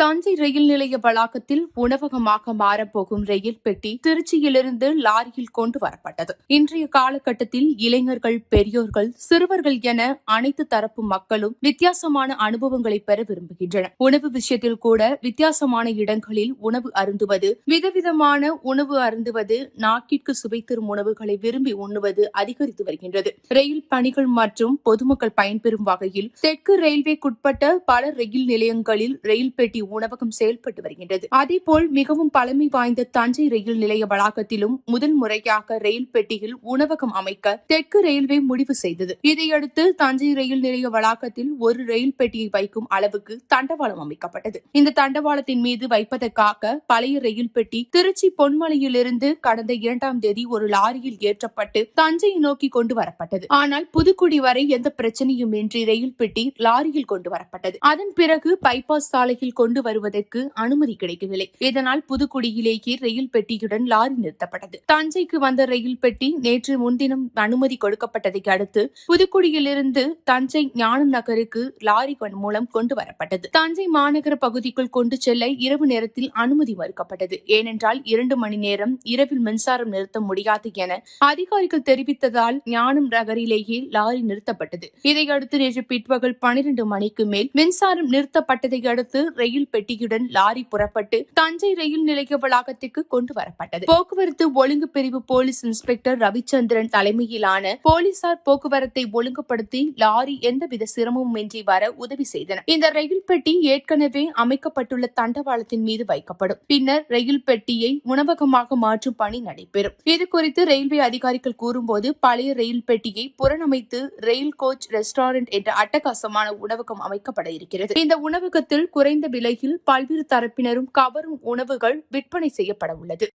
தஞ்சை ரயில் நிலைய வளாகத்தில் உணவகமாக மாறப்போகும் ரயில் பெட்டி திருச்சியிலிருந்து லாரியில் கொண்டு வரப்பட்டது. இன்றைய காலகட்டத்தில் இளைஞர்கள், பெரியோர்கள், சிறுவர்கள் என அனைத்து தரப்பு மக்களும் வித்தியாசமான அனுபவங்களை பெற விரும்புகின்றனர். உணவு விஷயத்தில் கூட வித்தியாசமான இடங்களில் உணவு அருந்துவது, விதவிதமான உணவு அருந்துவது, நாக்கிற்கு சுவை தரும் உணவுகளை விரும்பி உண்ணுவது அதிகரித்து வருகின்றது. ரயில் பணிகள் மற்றும் பொதுமக்கள் பயன்பெறும் வகையில் தெற்கு ரயில்வேக்குட்பட்ட பல ரயில் நிலையங்களில் ரயில் பெட்டி உணவகம் செயல்பட்டு வருகின்றது. அதேபோல் மிகவும் பழமை வாய்ந்த தஞ்சை ரயில் நிலைய வளாகத்திலும் முதல் முறையாக ரயில் பெட்டியில் உணவகம் அமைக்க தெற்கு ரயில்வே முடிவு செய்தது. இதையடுத்து தஞ்சை ரயில் நிலைய வளாகத்தில் ஒரு ரயில் பெட்டியை வைக்கும் அளவுக்கு தண்டவாளம் அமைக்கப்பட்டது. இந்த தண்டவாளத்தின் மீது வைப்பதற்காக பழைய ரயில் பெட்டி திருச்சி பொன்மலையிலிருந்து கடந்த 2ஆம் தேதி ஒரு லாரியில் ஏற்றப்பட்டு தஞ்சையை நோக்கி கொண்டு வரப்பட்டது. ஆனால் புதுக்குடி வரை எந்த பிரச்சனையும் இன்றி ரயில் பெட்டி லாரியில் கொண்டு வரப்பட்டது. அதன் பிறகு பைபாஸ் சாலையில் கொண்டு வருவதற்கு அனுமதி கிடைக்கவில்லை. இதனால் புதுக்குடியிலேயே ரயில் பெட்டியுடன் லாரி நிறுத்தப்பட்டது. தஞ்சைக்கு வந்த ரயில் பெட்டி நேற்று முன்தினம் அனுமதி கொடுக்கப்பட்டதை அடுத்து புதுக்குடியிலிருந்து தஞ்சை ஞானம் நகருக்கு லாரி மூலம் கொண்டு வரப்பட்டது. தஞ்சை மாநகர பகுதிக்குள் கொண்டு செல்ல இரவு நேரத்தில் அனுமதி மறுக்கப்பட்டது. ஏனென்றால் 2 மணி நேரம் இரவில் மின்சாரம் நிறுத்த முடியாது என அதிகாரிகள் தெரிவித்ததால் ஞானம் நகரிலேயே லாரி நிறுத்தப்பட்டது. இதையடுத்து நேற்று பிற்பகல் 12 மணிக்கு மேல் மின்சாரம் நிறுத்தப்பட்டதை அடுத்து ரயில் பெட்டியுடன் லாரி புறப்பட்டு தஞ்சை ரயில் நிலைய வளாகத்திற்கு கொண்டு வரப்பட்டது. போக்குவரத்து ஒழுங்கு பிரிவு போலீஸ் இன்ஸ்பெக்டர் ரவிச்சந்திரன் தலைமையிலான போலீசார் போக்குவரத்தை ஒழுங்குபடுத்தி லாரி எந்தவித சிரமமின்றி வர உதவி செய்தனர். இந்த ரயில் பெட்டி ஏற்கனவே அமைக்கப்பட்டுள்ள தண்டவாளத்தின் மீது வைக்கப்படும். பின்னர் ரயில் பெட்டியை உணவகமாக மாற்றும் பணி நடைபெறும். இதுகுறித்து ரயில்வே அதிகாரிகள் கூறும்போது, பழைய ரயில் பெட்டியை புறணமைத்து ரயில் கோச் ரெஸ்டாரண்ட் என்ற அட்டகாசமான உணவகம் அமைக்கப்பட இருக்கிறது. இந்த உணவகத்தில் குறைந்த விலையில் பல்வேறு தரப்பினரும் கவரும் உணவுகள் விற்பனை செய்யப்பட உள்ளது.